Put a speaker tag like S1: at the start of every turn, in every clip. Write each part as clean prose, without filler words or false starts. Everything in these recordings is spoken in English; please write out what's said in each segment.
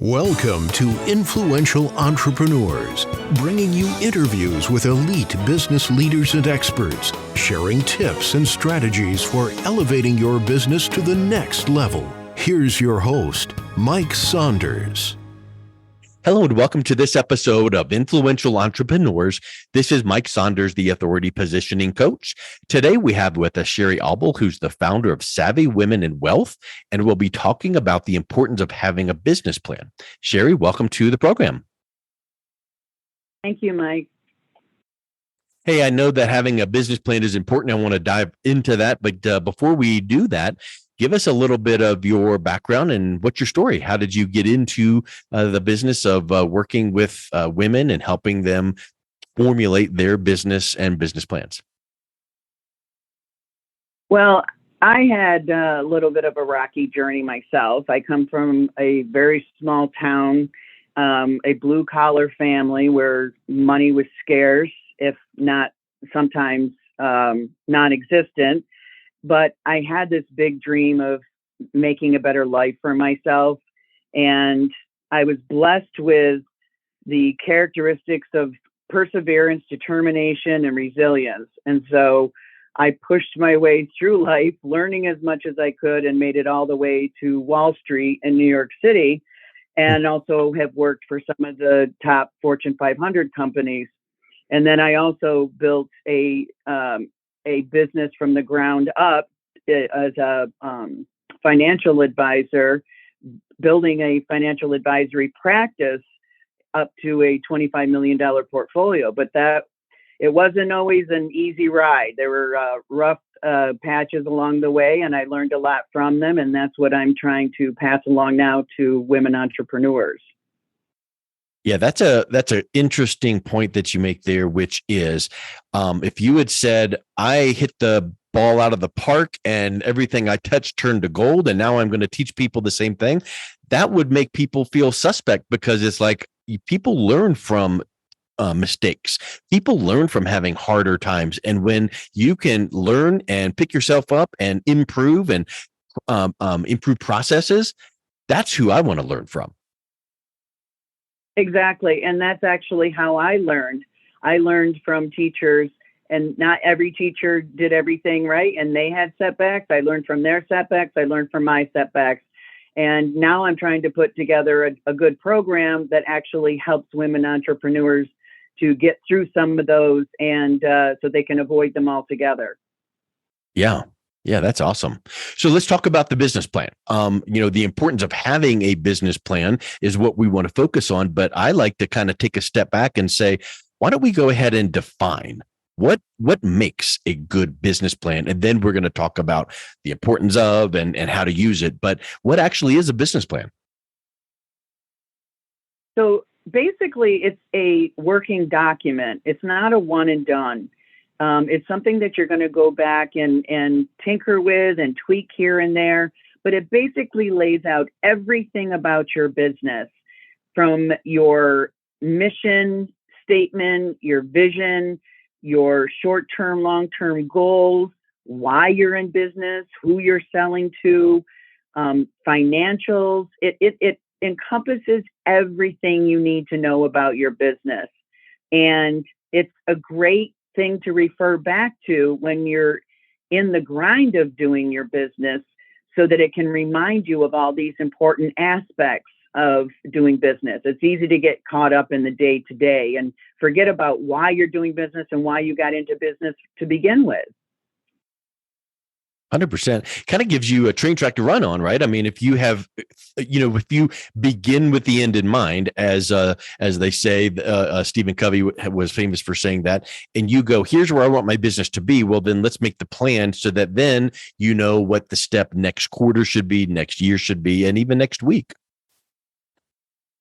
S1: Welcome to Influential Entrepreneurs, bringing you interviews with elite business leaders and experts, sharing tips and strategies for elevating your business to the next level. Here's your host, Mike Saunders.
S2: Hello and welcome to this episode of Influential Entrepreneurs. This is Mike Saunders, the Authority Positioning Coach. Today we have with us Sherry Auble, who's the founder of Savvy Women in Wealth, and we'll be talking about the importance of having a business plan. Sherry, welcome to the program.
S3: Thank you, Mike.
S2: Hey, I know that having a business plan is important. I want to dive into that, but before we do that, give us a little bit of your background and what's your story? How did you get into the business of working with women and helping them formulate their business and business plans?
S3: Well, I had a little bit of a rocky journey myself. I come from a very small town, a blue-collar family where money was scarce, if not sometimes non-existent. But I had this big dream of making a better life for myself. And I was blessed with the characteristics of perseverance, determination, and resilience. And so I pushed my way through life, learning as much as I could, and made it all the way to Wall Street in New York City, and also have worked for some of the top Fortune 500 companies. And then I also built a business from the ground up as a financial advisor, building a financial advisory practice up to a $25 million portfolio. But it wasn't always an easy ride. There were rough patches along the way, and I learned a lot from them. And that's what I'm trying to pass along now to women entrepreneurs.
S2: Yeah, that's an interesting point that you make there, which is if you had said, I hit the ball out of the park and everything I touched turned to gold, and now I'm going to teach people the same thing, that would make people feel suspect, because it's like people learn from mistakes. People learn from having harder times. And when you can learn and pick yourself up and improve and improve processes, that's who I want to learn from.
S3: Exactly. And that's actually how I learned. I learned from teachers, and not every teacher did everything right. And they had setbacks. I learned from their setbacks. I learned from my setbacks. And now I'm trying to put together a good program that actually helps women entrepreneurs to get through some of those, and so they can avoid them altogether.
S2: Yeah, that's awesome. So let's talk about the business plan. The importance of having a business plan is what we want to focus on. But I like to kind of take a step back and say, why don't we go ahead and define what makes a good business plan? And then we're going to talk about the importance of and how to use it. But what actually is a business plan?
S3: So basically, it's a working document. It's not a one and done. It's something that you're going to go back and tinker with and tweak here and there, but it basically lays out everything about your business, from your mission statement, your vision, your short-term, long-term goals, why you're in business, who you're selling to, financials. It encompasses everything you need to know about your business. And it's a great thing to refer back to when you're in the grind of doing your business, so that it can remind you of all these important aspects of doing business. It's easy to get caught up in the day to day and forget about why you're doing business and why you got into business to begin with.
S2: 100% kind of gives you a train track to run on, right? I mean, if you have, if you begin with the end in mind, as they say, Stephen Covey was famous for saying that, and you go, here's where I want my business to be. Well, then let's make the plan so that then you know what the step next quarter should be, next year should be, and even next week.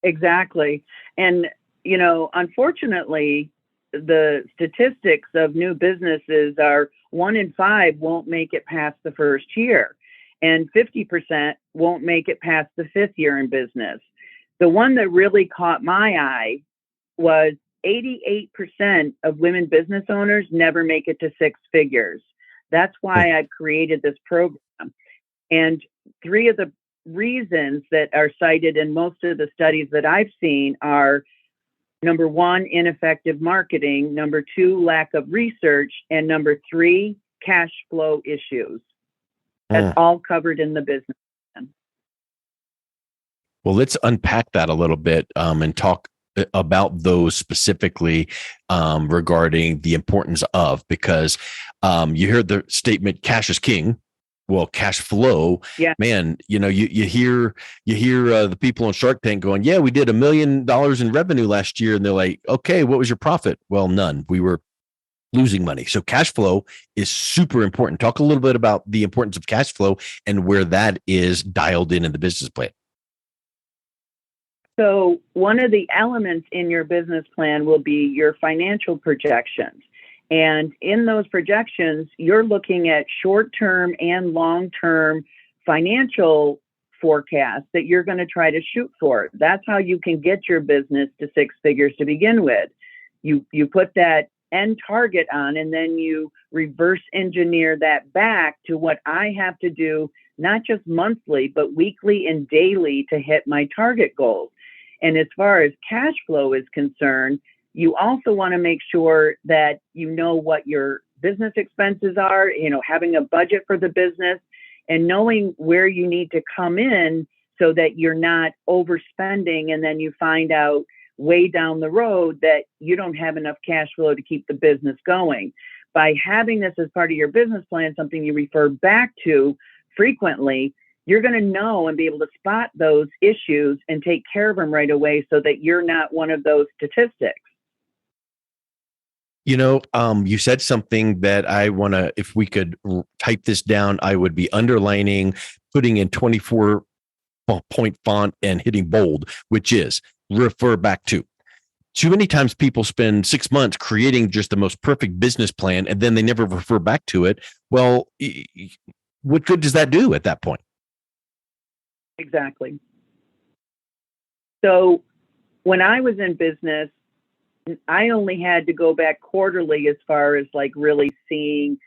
S3: Exactly. And, unfortunately, the statistics of new businesses are 1 in 5 won't make it past the first year, and 50% won't make it past the 5th year in business. The one that really caught my eye was 88% of women business owners never make it to 6 figures. That's why I've created this program. And 3 of the reasons that are cited in most of the studies that I've seen are number one, ineffective marketing, number two, lack of research, and number three, cash flow issues. That's all covered in the business plan.
S2: Well, let's unpack that a little bit and talk about those specifically regarding the importance of, because you heard the statement, cash is king. Well, cash flow,
S3: yeah,
S2: man, you hear the people on Shark Tank going, yeah, we did $1 million in revenue last year. And they're like, okay, what was your profit? Well, none. We were losing money. So cash flow is super important. Talk a little bit about the importance of cash flow and where that is dialed in the business plan.
S3: So one of the elements in your business plan will be your financial projections. And in those projections, you're looking at short-term and long-term financial forecasts that you're going to try to shoot for. That's how you can get your business to six figures to begin with. You put that end target on, and then you reverse engineer that back to what I have to do, not just monthly, but weekly and daily to hit my target goals. And as far as cash flow is concerned, you also want to make sure that you know what your business expenses are, having a budget for the business and knowing where you need to come in so that you're not overspending and then you find out way down the road that you don't have enough cash flow to keep the business going. By having this as part of your business plan, something you refer back to frequently, you're going to know and be able to spot those issues and take care of them right away so that you're not one of those statistics.
S2: You said something that I want to, if we could type this down, I would be underlining, putting in 24-point font and hitting bold, which is refer back to. Too many times people spend 6 months creating just the most perfect business plan and then they never refer back to it. Well, what good does that do at that point?
S3: Exactly. So when I was in business, I only had to go back quarterly as far as like really seeing,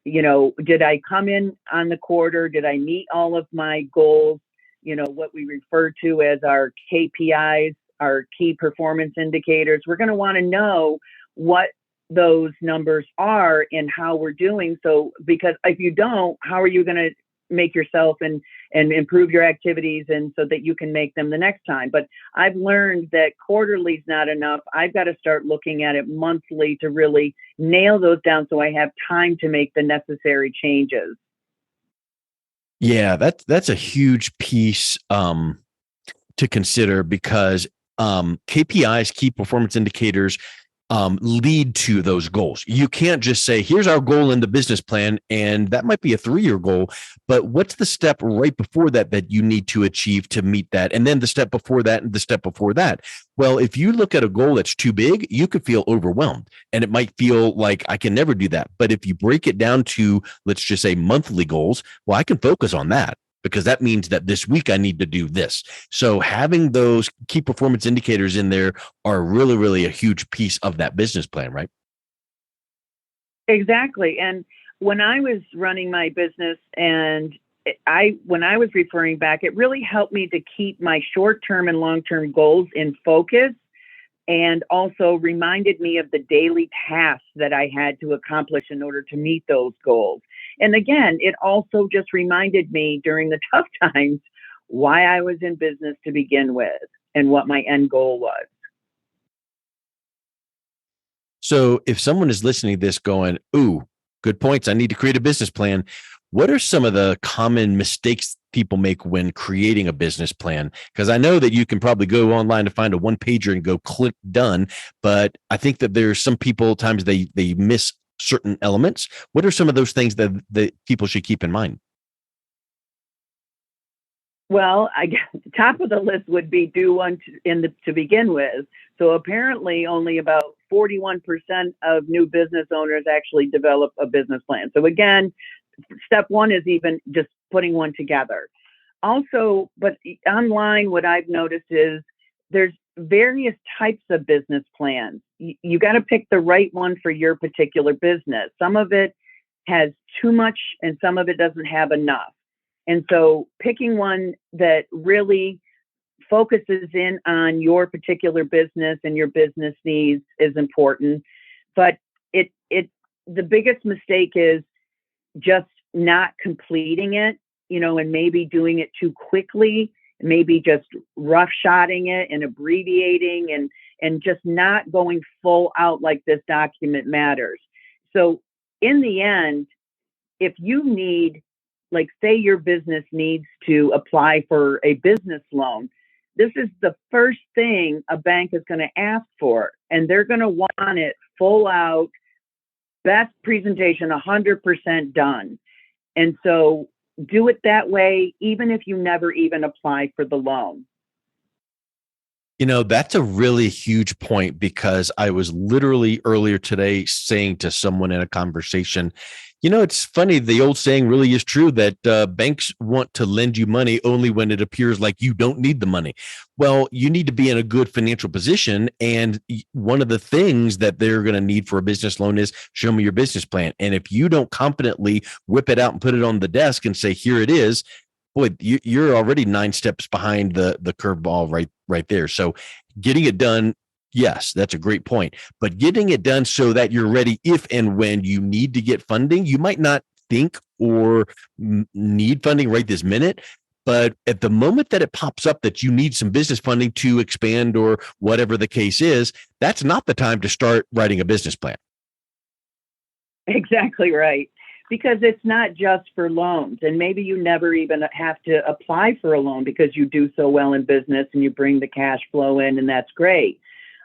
S3: did I come in on the quarter? Did I meet all of my goals? What we refer to as our KPIs, our key performance indicators. We're going to want to know what those numbers are and how we're doing. So, because if you don't, how are you going to make yourself and improve your activities and so that you can make them the next time? But I've learned that quarterly is not enough. I've got to start looking at it monthly to really nail those down so I have time to make the necessary changes.
S2: Yeah, that's a huge piece to consider because KPIs, key performance indicators, lead to those goals. You can't just say, here's our goal in the business plan, and that might be a 3-year goal, but what's the step right before that you need to achieve to meet that? And then the step before that and the step before that. Well, if you look at a goal that's too big, you could feel overwhelmed and it might feel like I can never do that. But if you break it down to, let's just say monthly goals, well, I can focus on that, because that means that this week I need to do this. So having those key performance indicators in there are really, really a huge piece of that business plan, right?
S3: Exactly. And when I was running my business and when I was referring back, it really helped me to keep my short-term and long-term goals in focus, and also reminded me of the daily tasks that I had to accomplish in order to meet those goals. And again, it also just reminded me during the tough times why I was in business to begin with and what my end goal was.
S2: So if someone is listening to this going, ooh, good points, I need to create a business plan, what are some of the common mistakes people make when creating a business plan? Because I know that you can probably go online to find a one-pager and go click done, but I think that there's some people, times they miss certain elements. What are some of those things that people should keep in mind?
S3: Well, I guess the top of the list would be do one to begin with. So apparently only about 41% of new business owners actually develop a business plan. So again, step one is even just putting one together. Also, but online, what I've noticed is there's various types of business plans. You got to pick the right one for your particular business. Some of it has too much and some of it doesn't have enough. And so picking one that really focuses in on your particular business and your business needs is important. But the biggest mistake is just not completing it, and maybe doing it too quickly, maybe just roughshotting it and abbreviating and just not going full out like this document matters. So in the end, if you need, like, say your business needs to apply for a business loan, this is the first thing a bank is going to ask for, and they're going to want it full out, best presentation, 100% done. And so do it that way, even if you never even apply for the loan.
S2: That's a really huge point, because I was literally earlier today saying to someone in a conversation, it's funny. The old saying really is true that banks want to lend you money only when it appears like you don't need the money. Well, you need to be in a good financial position. And one of the things that they're going to need for a business loan is show me your business plan. And if you don't confidently whip it out and put it on the desk and say, here it is, boy, you're already 9 steps behind the curveball right there. So getting it done, yes, that's a great point. But getting it done so that you're ready if and when you need to get funding. You might not think or need funding right this minute, but at the moment that it pops up that you need some business funding to expand or whatever the case is, that's not the time to start writing a business plan.
S3: Exactly right. Because it's not just for loans, and maybe you never even have to apply for a loan because you do so well in business and you bring the cash flow in, and that's great.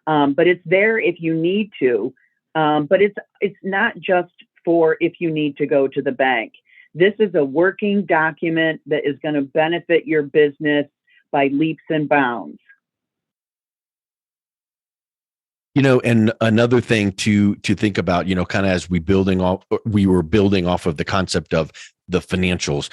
S3: But it's there if you need to. But it's not just for if you need to go to the bank. This is a working document that is going to benefit your business by leaps and bounds.
S2: And another thing to think about, kind of as we were building off of the concept of the financials.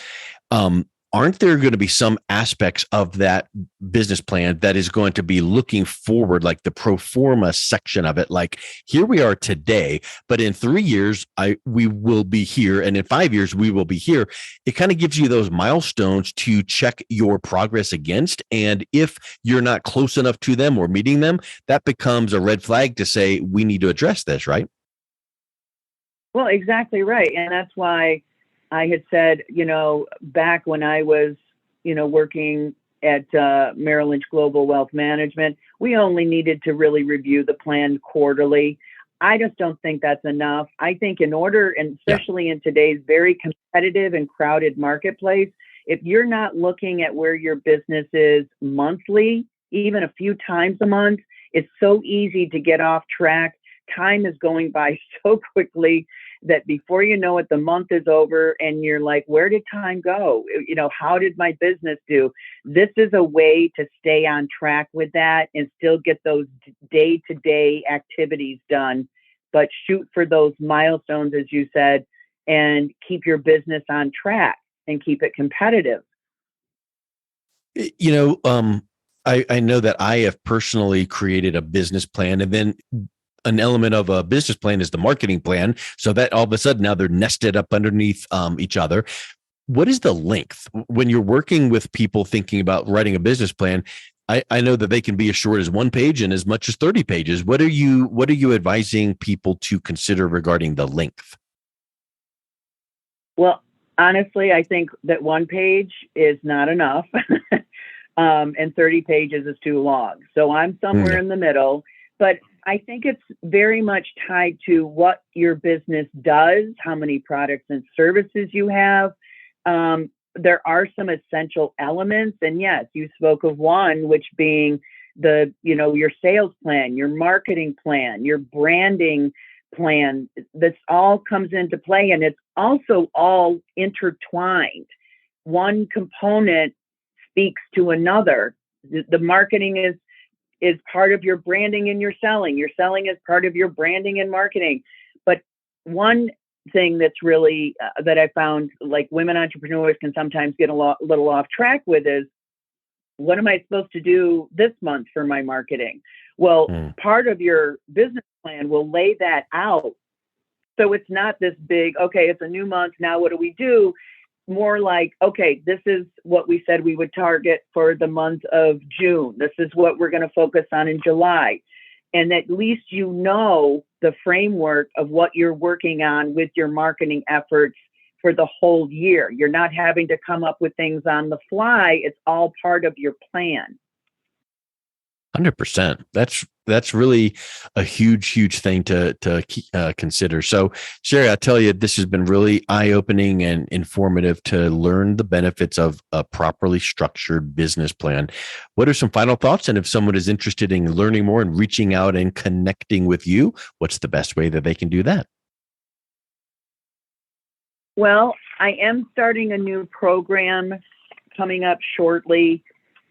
S2: Aren't there going to be some aspects of that business plan that is going to be looking forward, like the pro forma section of it? Like, here we are today, but in 3 years, we will be here. And in 5 years, we will be here. It kind of gives you those milestones to check your progress against. And if you're not close enough to them or meeting them, that becomes a red flag to say, we need to address this, right?
S3: Well, exactly right. And that's why I had said, back when I was, working at Merrill Lynch Global Wealth Management, we only needed to really review the plan quarterly. I just don't think that's enough. I think in order, and especially in today's very competitive and crowded marketplace, if you're not looking at where your business is monthly, even a few times a month, it's so easy to get off track. Time is going by so quickly that before you know it, the month is over and you're like, where did time go? How did my business do? This is a way to stay on track with that and still get those day-to-day activities done, but shoot for those milestones, as you said, and keep your business on track and keep it competitive.
S2: I know that I have personally created a business plan, and then an element of a business plan is the marketing plan. So that all of a sudden now they're nested up underneath each other. What is the length when you're working with people thinking about writing a business plan? I know that they can be as short as 1 page and as much as 30 pages. What are you advising people to consider regarding the length?
S3: Well, honestly, I think that 1 page is not enough. And 30 pages is too long. So I'm somewhere in the middle, but I think it's very much tied to what your business does, how many products and services you have. There are some essential elements. And yes, you spoke of one, which being your sales plan, your marketing plan, your branding plan. This all comes into play, and it's also all intertwined. One component speaks to another. The marketing is part of your branding and your selling. Your selling is part of your branding and marketing. But one thing that's really that I found, like, women entrepreneurs can sometimes get a little off track with is, what am I supposed to do this month for my marketing? Well, part of your business plan will lay that out. So it's not this big, okay, it's a new month, now what do we do? more like, okay, this is what we said we would target for the month of June. This is what we're going to focus on in July. And at least you know the framework of what you're working on with your marketing efforts for the whole year. You're not having to come up with things on the fly. It's all part of your plan.
S2: 100%. That's really a huge thing to consider. So, Sherry, I tell you, this has been really eye-opening and informative to learn the benefits of a properly structured business plan. What are some final thoughts? And if someone is interested in learning more and reaching out and connecting with you, what's the best way that they can do that?
S3: Well, I am starting a new program coming up shortly.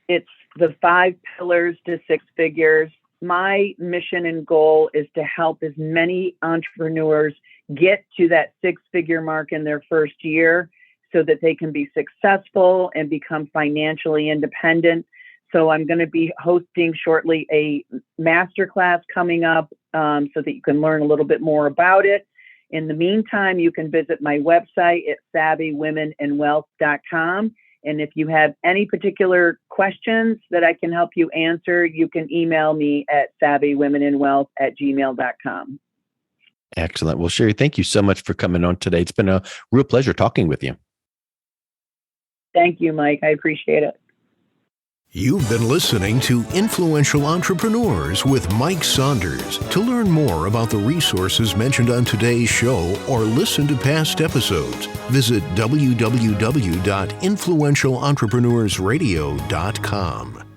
S3: It's the 5 pillars to 6 figures. My mission and goal is to help as many entrepreneurs get to that 6-figure mark in their first year so that they can be successful and become financially independent. So I'm going to be hosting shortly a masterclass coming up so that you can learn a little bit more about it. In the meantime, you can visit my website at savvywomenandwealth.com. And if you have any particular questions that I can help you answer, you can email me at savvywomenandwealth@gmail.com.
S2: Excellent. Well, Sherry, thank you so much for coming on today. It's been a real pleasure talking with you.
S3: Thank you, Mike. I appreciate it.
S1: You've been listening to Influential Entrepreneurs with Mike Saunders. To learn more about the resources mentioned on today's show or listen to past episodes, visit www.influentialentrepreneursradio.com.